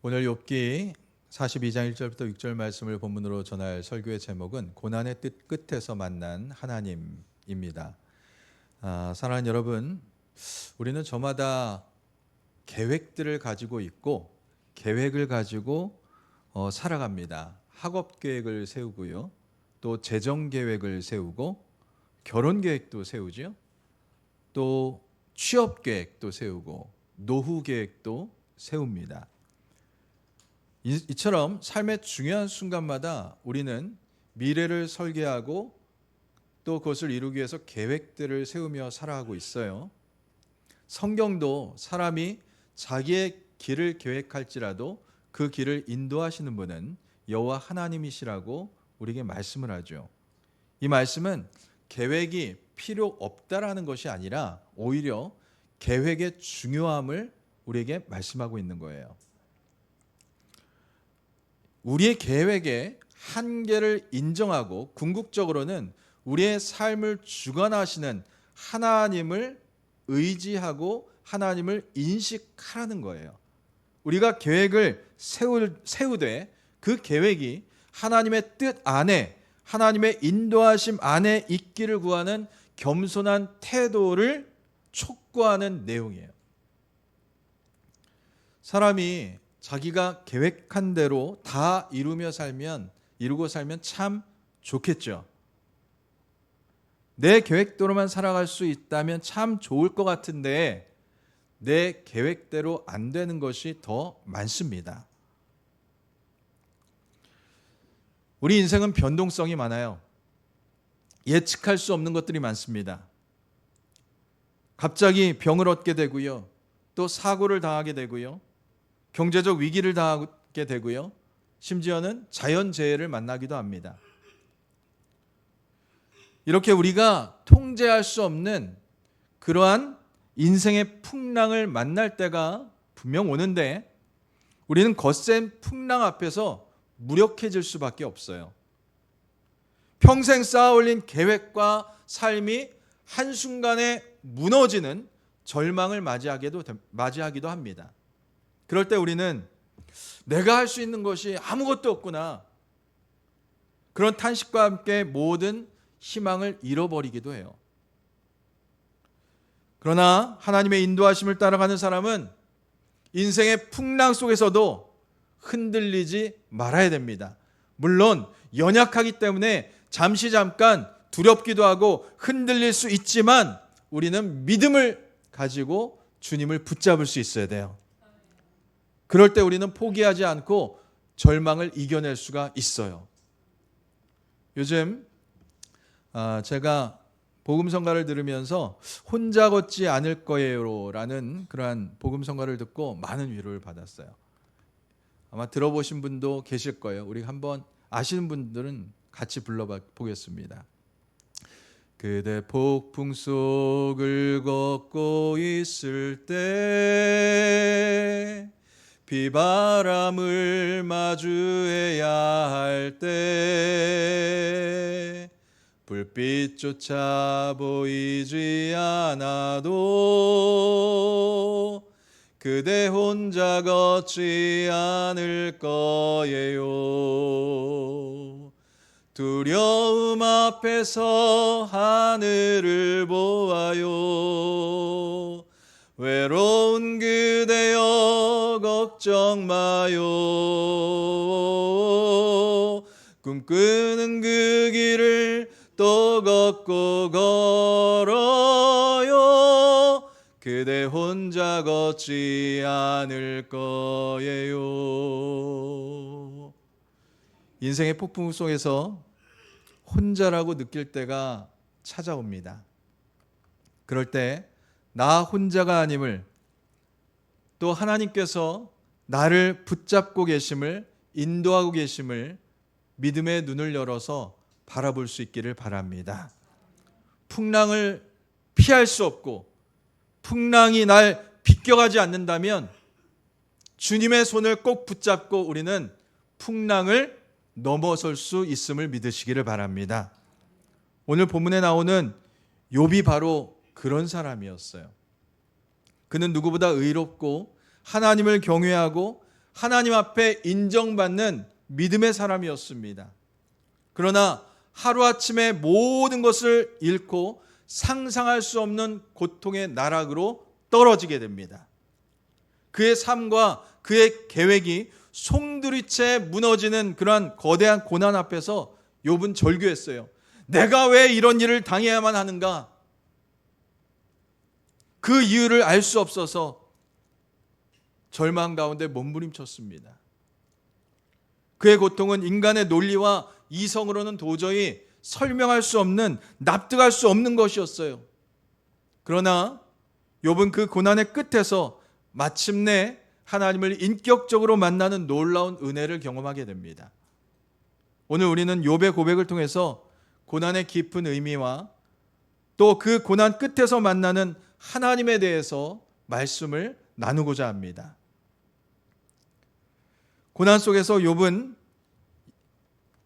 오늘 욥기 42장 1절부터 6절 말씀을 본문으로 전할 설교의 제목은 고난의 뜻 끝에서 만난 하나님입니다. 사랑하는 여러분, 우리는 저마다 계획들을 가지고 있고 계획을 가지고 살아갑니다. 학업 계획을 세우고요, 또 재정 계획을 세우고 결혼 계획도 세우죠. 또 취업 계획도 세우고 노후 계획도 세웁니다. 이처럼 삶의 중요한 순간마다 우리는 미래를 설계하고 또 그것을 이루기 위해서 계획들을 세우며 살아가고 있어요. 성경도 사람이 자기의 길을 계획할지라도 그 길을 인도하시는 분은 여호와 하나님이시라고 우리에게 말씀을 하죠. 이 말씀은 계획이 필요 없다라는 것이 아니라 오히려 계획의 중요함을 우리에게 말씀하고 있는 거예요. 우리의 계획의 한계를 인정하고 궁극적으로는 우리의 삶을 주관하시는 하나님을 의지하고 하나님을 인식하라는 거예요. 우리가 계획을 세우되 그 계획이 하나님의 뜻 안에, 하나님의 인도하심 안에 있기를 구하는 겸손한 태도를 촉구하는 내용이에요. 사람이 자기가 계획한 대로 다 이루고 살면 참 좋겠죠. 내 계획대로만 살아갈 수 있다면 참 좋을 것 같은데 내 계획대로 안 되는 것이 더 많습니다. 우리 인생은 변동성이 많아요. 예측할 수 없는 것들이 많습니다. 갑자기 병을 얻게 되고요, 또 사고를 당하게 되고요, 경제적 위기를 당하게 되고요, 심지어는 자연재해를 만나기도 합니다. 이렇게 우리가 통제할 수 없는 그러한 인생의 풍랑을 만날 때가 분명 오는데 우리는 거센 풍랑 앞에서 무력해질 수밖에 없어요. 평생 쌓아올린 계획과 삶이 한순간에 무너지는 절망을 맞이하기도 합니다. 그럴 때 우리는 내가 할 수 있는 것이 아무것도 없구나, 그런 탄식과 함께 모든 희망을 잃어버리기도 해요. 그러나 하나님의 인도하심을 따라가는 사람은 인생의 풍랑 속에서도 흔들리지 말아야 됩니다. 물론 연약하기 때문에 잠깐 두렵기도 하고 흔들릴 수 있지만 우리는 믿음을 가지고 주님을 붙잡을 수 있어야 돼요. 그럴 때 우리는 포기하지 않고 절망을 이겨낼 수가 있어요. 요즘 제가 복음성가를 들으면서 혼자 걷지 않을 거예요 라는 그러한 복음성가를 듣고 많은 위로를 받았어요. 아마 들어보신 분도 계실 거예요. 우리 한번 아시는 분들은 같이 불러보겠습니다. 그대 폭풍 속을 걷고 있을 때, 비바람을 마주해야 할 때, 불빛조차 보이지 않아도 그대 혼자 걷지 않을 거예요. 두려움 앞에서 하늘을 보아요. 외로운 그대여 걱정 마요. 꿈꾸는 그 길을 또 걷고 걸어요. 그대 혼자 걷지 않을 거예요. 인생의 폭풍 속에서 혼자라고 느낄 때가 찾아옵니다. 그럴 때 나 혼자가 아님을, 또 하나님께서 나를 붙잡고 계심을, 인도하고 계심을 믿음의 눈을 열어서 바라볼 수 있기를 바랍니다. 풍랑을 피할 수 없고 풍랑이 날 비껴가지 않는다면 주님의 손을 꼭 붙잡고 우리는 풍랑을 넘어설 수 있음을 믿으시기를 바랍니다. 오늘 본문에 나오는 욥이 바로 그런 사람이었어요. 그는 누구보다 의롭고 하나님을 경외하고 하나님 앞에 인정받는 믿음의 사람이었습니다. 그러나 하루아침에 모든 것을 잃고 상상할 수 없는 고통의 나락으로 떨어지게 됩니다. 그의 삶과 그의 계획이 송두리째 무너지는 그러한 거대한 고난 앞에서 욥은 절규했어요. 내가 왜 이런 일을 당해야만 하는가? 그 이유를 알 수 없어서 절망 가운데 몸부림쳤습니다. 그의 고통은 인간의 논리와 이성으로는 도저히 설명할 수 없는, 납득할 수 없는 것이었어요. 그러나 욥은 그 고난의 끝에서 마침내 하나님을 인격적으로 만나는 놀라운 은혜를 경험하게 됩니다. 오늘 우리는 욥의 고백을 통해서 고난의 깊은 의미와 또 그 고난 끝에서 만나는 하나님에 대해서 말씀을 나누고자 합니다. 고난 속에서 욥은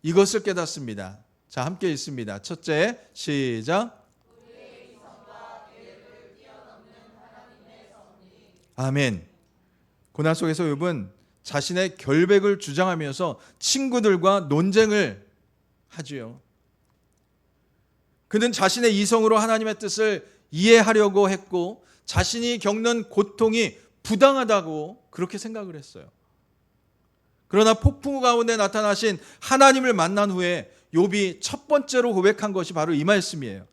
이것을 깨닫습니다. 자, 함께 읽습니다. 첫째, 시작. 아멘. 고난 속에서 욥은 자신의 결백을 주장하면서 친구들과 논쟁을 하지요. 그는 자신의 이성으로 하나님의 뜻을 이해하려고 했고 자신이 겪는 고통이 부당하다고 그렇게 생각을 했어요. 그러나 폭풍 가운데 나타나신 하나님을 만난 후에 욥이 첫 번째로 고백한 것이 바로 이 말씀이에요.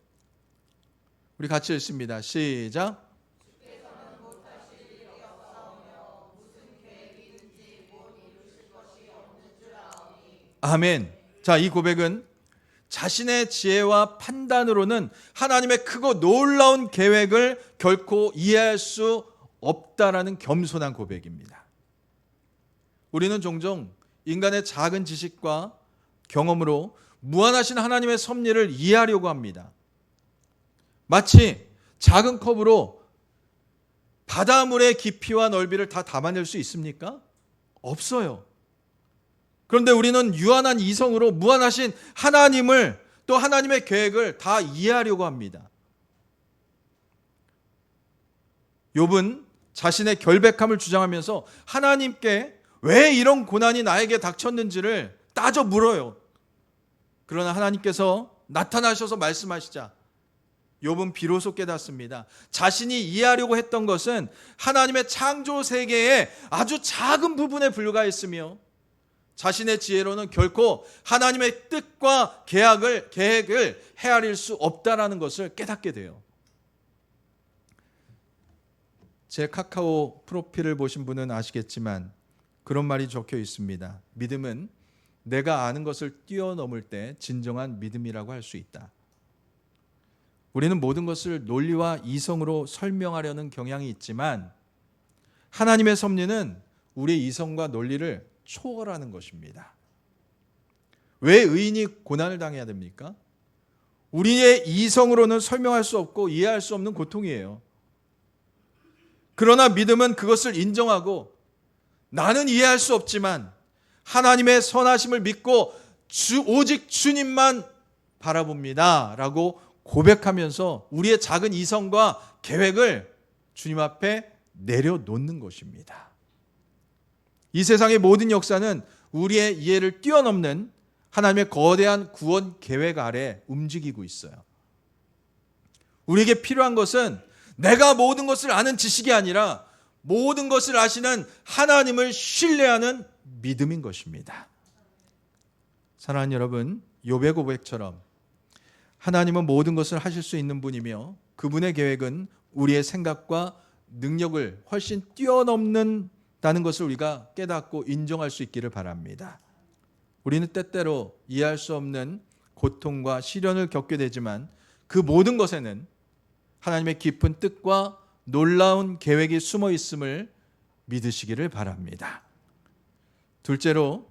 우리 같이 읽습니다. 시작. 아멘. 자, 이 고백은 자신의 지혜와 판단으로는 하나님의 크고 놀라운 계획을 결코 이해할 수 없다라는 겸손한 고백입니다. 우리는 종종 인간의 작은 지식과 경험으로 무한하신 하나님의 섭리를 이해하려고 합니다. 마치 작은 컵으로 바닷물의 깊이와 넓이를 다 담아낼 수 있습니까? 없어요. 그런데 우리는 유한한 이성으로 무한하신 하나님을 또 하나님의 계획을 다 이해하려고 합니다. 욥은 자신의 결백함을 주장하면서 하나님께 왜 이런 고난이 나에게 닥쳤는지를 따져 물어요. 그러나 하나님께서 나타나셔서 말씀하시자 욥은 비로소 깨닫습니다. 자신이 이해하려고 했던 것은 하나님의 창조 세계의 아주 작은 부분에 불과했으며 자신의 지혜로는 결코 하나님의 뜻과 계획을 헤아릴 수 없다라는 것을 깨닫게 돼요. 제 카카오 프로필을 보신 분은 아시겠지만 그런 말이 적혀 있습니다. 믿음은 내가 아는 것을 뛰어넘을 때 진정한 믿음이라고 할 수 있다. 우리는 모든 것을 논리와 이성으로 설명하려는 경향이 있지만 하나님의 섭리는 우리의 이성과 논리를 초월하는 것입니다. 왜 의인이 고난을 당해야 됩니까? 우리의 이성으로는 설명할 수 없고 이해할 수 없는 고통이에요. 그러나 믿음은 그것을 인정하고 나는 이해할 수 없지만 하나님의 선하심을 믿고 오직 주님만 바라봅니다 라고 고백하면서 우리의 작은 이성과 계획을 주님 앞에 내려놓는 것입니다. 이 세상의 모든 역사는 우리의 이해를 뛰어넘는 하나님의 거대한 구원 계획 아래 움직이고 있어요. 우리에게 필요한 것은 내가 모든 것을 아는 지식이 아니라 모든 것을 아시는 하나님을 신뢰하는 믿음인 것입니다. 사랑하는 여러분, 욥의 고백처럼 하나님은 모든 것을 하실 수 있는 분이며 그분의 계획은 우리의 생각과 능력을 훨씬 뛰어넘는다는 것을 우리가 깨닫고 인정할 수 있기를 바랍니다. 우리는 때때로 이해할 수 없는 고통과 시련을 겪게 되지만 그 모든 것에는 하나님의 깊은 뜻과 놀라운 계획이 숨어 있음을 믿으시기를 바랍니다. 둘째로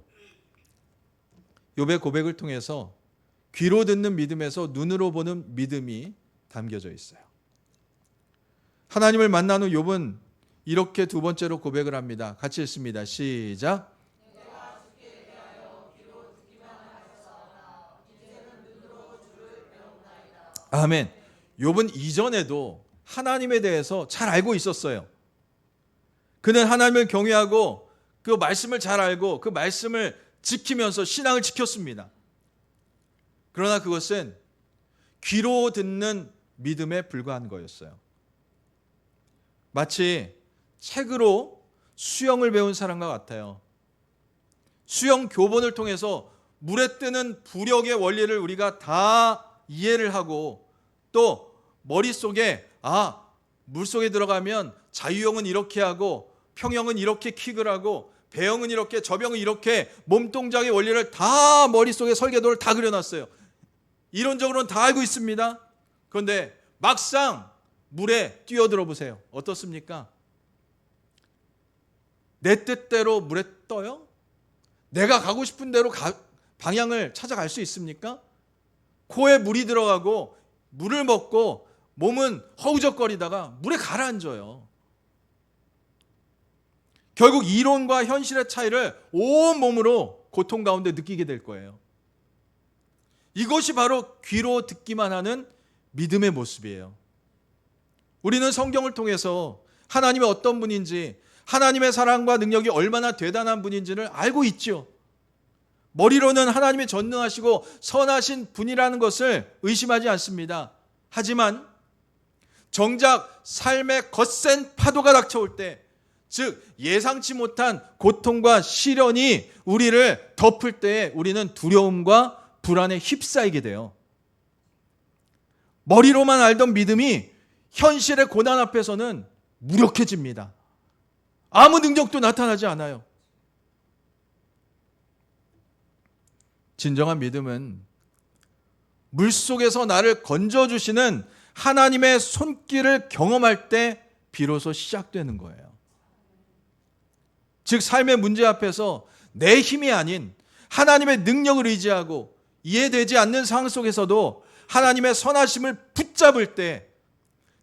욥의 고백을 통해서 귀로 듣는 믿음에서 눈으로 보는 믿음이 담겨져 있어요. 하나님을 만난 후 욥은 이렇게 두 번째로 고백을 합니다. 같이 읽습니다. 시작. 아멘. 욥은 이전에도 하나님에 대해서 잘 알고 있었어요. 그는 하나님을 경외하고 그 말씀을 잘 알고 그 말씀을 지키면서 신앙을 지켰습니다. 그러나 그것은 귀로 듣는 믿음에 불과한 거였어요. 마치 책으로 수영을 배운 사람과 같아요. 수영 교본을 통해서 물에 뜨는 부력의 원리를 우리가 다 이해를 하고 또 머릿속에 물속에 들어가면 자유형은 이렇게 하고 평형은 이렇게 킥을 하고 배영은 이렇게 저병은 이렇게 몸동작의 원리를 다 머릿속에 설계도를 다 그려놨어요. 이론적으로는 다 알고 있습니다. 그런데 막상 물에 뛰어들어 보세요. 어떻습니까? 내 뜻대로 물에 떠요? 내가 가고 싶은 대로 방향을 찾아갈 수 있습니까? 코에 물이 들어가고 물을 먹고 몸은 허우적거리다가 물에 가라앉아요. 결국 이론과 현실의 차이를 온몸으로 고통 가운데 느끼게 될 거예요. 이것이 바로 귀로 듣기만 하는 믿음의 모습이에요. 우리는 성경을 통해서 하나님의 어떤 분인지, 하나님의 사랑과 능력이 얼마나 대단한 분인지를 알고 있죠. 머리로는 하나님이 전능하시고 선하신 분이라는 것을 의심하지 않습니다. 하지만 정작 삶의 거센 파도가 닥쳐올 때, 즉 예상치 못한 고통과 시련이 우리를 덮을 때에 우리는 두려움과 불안에 휩싸이게 돼요. 머리로만 알던 믿음이 현실의 고난 앞에서는 무력해집니다. 아무 능력도 나타나지 않아요. 진정한 믿음은 물속에서 나를 건져주시는 하나님의 손길을 경험할 때 비로소 시작되는 거예요. 즉 삶의 문제 앞에서 내 힘이 아닌 하나님의 능력을 의지하고 이해되지 않는 상황 속에서도 하나님의 선하심을 붙잡을 때,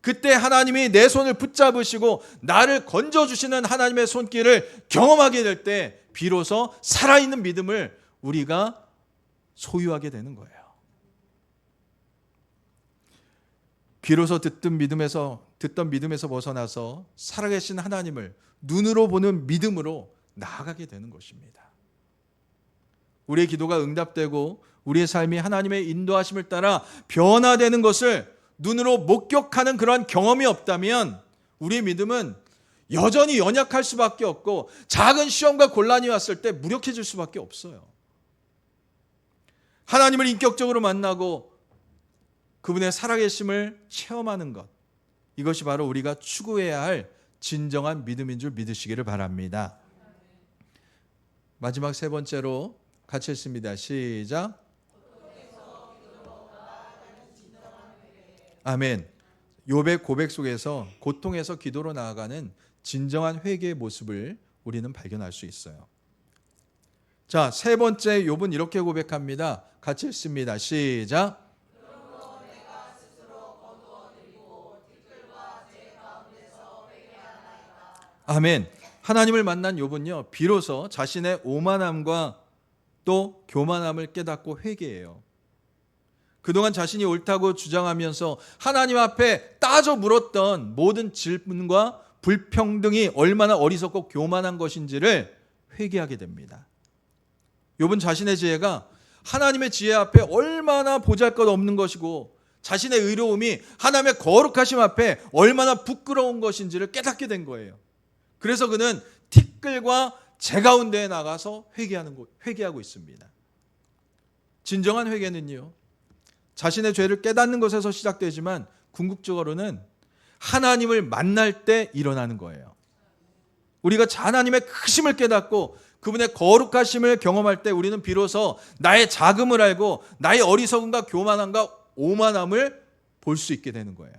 그때 하나님이 내 손을 붙잡으시고 나를 건져주시는 하나님의 손길을 경험하게 될 때 비로소 살아있는 믿음을 우리가 소유하게 되는 거예요. 비로소 듣던 믿음에서 벗어나서 살아계신 하나님을 눈으로 보는 믿음으로 나아가게 되는 것입니다. 우리의 기도가 응답되고 우리의 삶이 하나님의 인도하심을 따라 변화되는 것을 눈으로 목격하는 그런 경험이 없다면 우리의 믿음은 여전히 연약할 수밖에 없고 작은 시험과 곤란이 왔을 때 무력해질 수밖에 없어요. 하나님을 인격적으로 만나고 그분의 살아계심을 체험하는 것, 이것이 바로 우리가 추구해야 할 진정한 믿음인 줄 믿으시기를 바랍니다. 마지막 세 번째로 같이 읽습니다. 시작. 아멘. 욥의 고백 속에서 고통에서 기도로 나아가는 진정한 회개의 모습을 우리는 발견할 수 있어요. 자, 세 번째 욥은 이렇게 고백합니다. 같이 읽습니다. 시작. 아멘. 하나님을 만난 욥은요, 비로소 자신의 오만함과 또 교만함을 깨닫고 회개해요. 그동안 자신이 옳다고 주장하면서 하나님 앞에 따져 물었던 모든 질문과 불평등이 얼마나 어리석고 교만한 것인지를 회개하게 됩니다. 욥은 자신의 지혜가 하나님의 지혜 앞에 얼마나 보잘것없는 것이고 자신의 의로움이 하나님의 거룩하심 앞에 얼마나 부끄러운 것인지를 깨닫게 된 거예요. 그래서 그는 티끌과 재 가운데에 나가서 회개하고 있습니다. 진정한 회개는요, 자신의 죄를 깨닫는 것에서 시작되지만 궁극적으로는 하나님을 만날 때 일어나는 거예요. 우리가 하나님의 크심을 깨닫고 그분의 거룩하심을 경험할 때 우리는 비로소 나의 작음을 알고 나의 어리석음과 교만함과 오만함을 볼 수 있게 되는 거예요.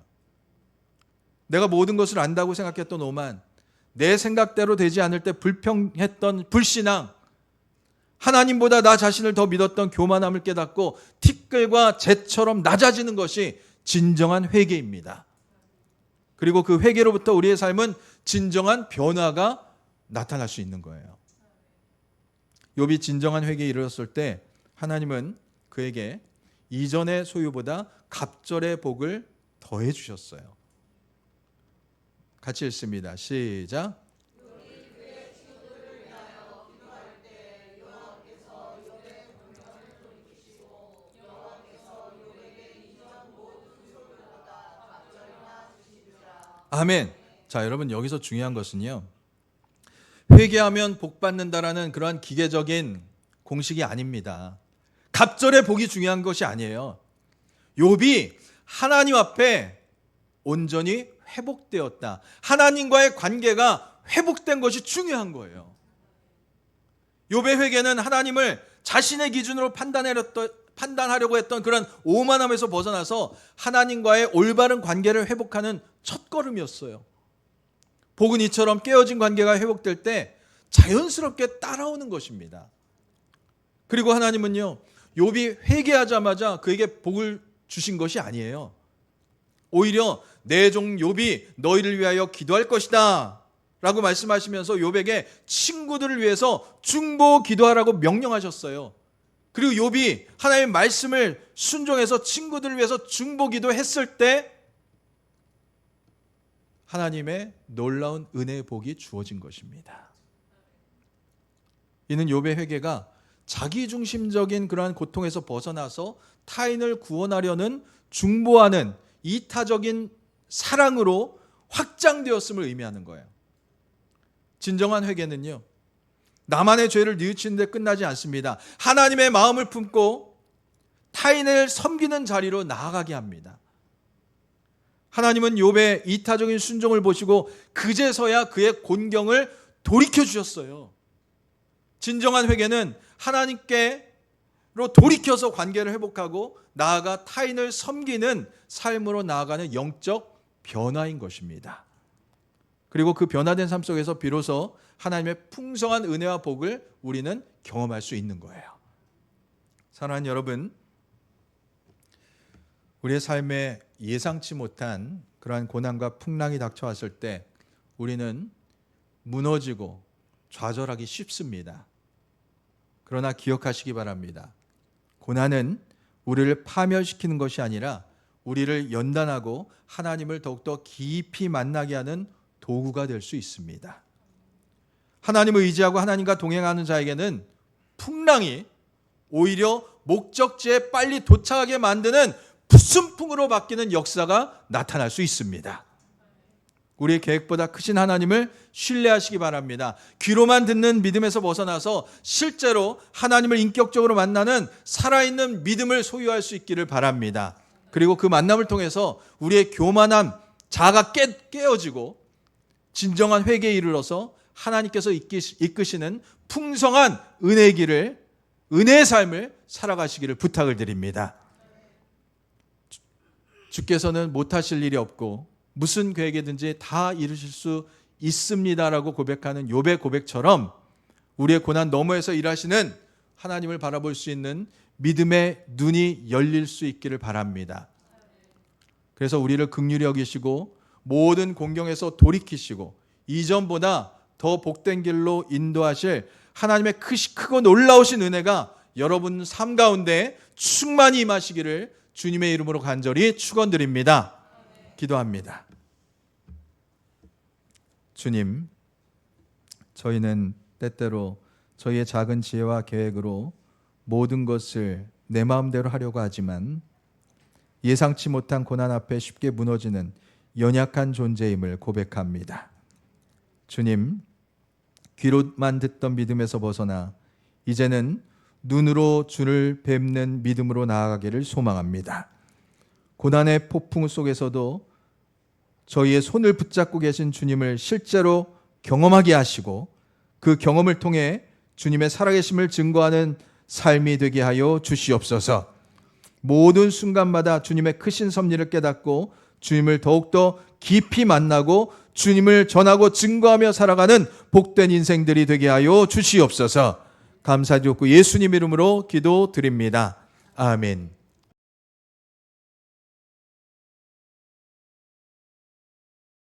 내가 모든 것을 안다고 생각했던 오만, 내 생각대로 되지 않을 때 불평했던 불신앙, 하나님보다 나 자신을 더 믿었던 교만함을 깨닫고 티끌과 재처럼 낮아지는 것이 진정한 회개입니다. 그리고 그 회개로부터 우리의 삶은 진정한 변화가 나타날 수 있는 거예요. 욥이 진정한 회개에 이르렀을 때 하나님은 그에게 이전의 소유보다 갑절의 복을 더해 주셨어요. 같이 읽습니다. 시작. 아멘. 자, 여러분 여기서 중요한 것은요, 회개하면 복 받는다라는 그러한 기계적인 공식이 아닙니다. 갑절의 복이 중요한 것이 아니에요. 욥이 하나님 앞에 온전히 회복되었다. 하나님과의 관계가 회복된 것이 중요한 거예요. 욥의 회개는 하나님을 자신의 기준으로 판단하려고 했던 그런 오만함에서 벗어나서 하나님과의 올바른 관계를 회복하는 첫걸음이었어요. 복은 이처럼 깨어진 관계가 회복될 때 자연스럽게 따라오는 것입니다. 그리고 하나님은요, 욥이 회개하자마자 그에게 복을 주신 것이 아니에요. 오히려 내 종 욥이 너희를 위하여 기도할 것이다 라고 말씀하시면서 욥에게 친구들을 위해서 중보 기도하라고 명령하셨어요. 그리고 욥이 하나님의 말씀을 순종해서 친구들을 위해서 중보 기도했을 때 하나님의 놀라운 은혜의 복이 주어진 것입니다. 이는 욥의 회개가 자기중심적인 그러한 고통에서 벗어나서 타인을 구원하려는 중보하는 이타적인 사랑으로 확장되었음을 의미하는 거예요. 진정한 회개는요, 나만의 죄를 뉘우치는 데 끝나지 않습니다. 하나님의 마음을 품고 타인을 섬기는 자리로 나아가게 합니다. 하나님은 욥의 이타적인 순종을 보시고 그제서야 그의 곤경을 돌이켜 주셨어요. 진정한 회개는 하나님께로 돌이켜서 관계를 회복하고 나아가 타인을 섬기는 삶으로 나아가는 영적 변화인 것입니다. 그리고 그 변화된 삶 속에서 비로소 하나님의 풍성한 은혜와 복을 우리는 경험할 수 있는 거예요. 사랑하는 여러분, 우리의 삶에 예상치 못한 그러한 고난과 풍랑이 닥쳐왔을 때 우리는 무너지고 좌절하기 쉽습니다. 그러나 기억하시기 바랍니다. 고난은 우리를 파멸시키는 것이 아니라 우리를 연단하고 하나님을 더욱더 깊이 만나게 하는 도구가 될 수 있습니다. 하나님을 의지하고 하나님과 동행하는 자에게는 풍랑이 오히려 목적지에 빨리 도착하게 만드는 부순풍으로 바뀌는 역사가 나타날 수 있습니다. 우리의 계획보다 크신 하나님을 신뢰하시기 바랍니다. 귀로만 듣는 믿음에서 벗어나서 실제로 하나님을 인격적으로 만나는 살아있는 믿음을 소유할 수 있기를 바랍니다. 그리고 그 만남을 통해서 우리의 교만함, 자아가 깨어지고 진정한 회개에 이르러서 하나님께서 이끄시는 풍성한 은혜의 길을, 은혜의 삶을 살아가시기를 부탁을 드립니다. 주께서는 못하실 일이 없고 무슨 계획이든지 다 이루실 수 있습니다라고 고백하는 욥의 고백처럼 우리의 고난 너머에서 일하시는 하나님을 바라볼 수 있는 믿음의 눈이 열릴 수 있기를 바랍니다. 그래서 우리를 긍휼히 여기시고 모든 공경에서 돌이키시고 이전보다 더 복된 길로 인도하실 하나님의 크고 놀라우신 은혜가 여러분 삶 가운데 충만히 임하시기를 주님의 이름으로 간절히 축원드립니다. 기도합니다. 주님, 저희는 때때로 저희의 작은 지혜와 계획으로 모든 것을 내 마음대로 하려고 하지만 예상치 못한 고난 앞에 쉽게 무너지는 연약한 존재임을 고백합니다. 주님, 귀로만 듣던 믿음에서 벗어나 이제는 눈으로 주를 뵙는 믿음으로 나아가기를 소망합니다. 고난의 폭풍 속에서도 저희의 손을 붙잡고 계신 주님을 실제로 경험하게 하시고 그 경험을 통해 주님의 살아계심을 증거하는 삶이 되게 하여 주시옵소서. 모든 순간마다 주님의 크신 섭리를 깨닫고 주님을 더욱더 깊이 만나고 주님을 전하고 증거하며 살아가는 복된 인생들이 되게 하여 주시옵소서. 감사드리고 예수님 이름으로 기도드립니다. 아멘.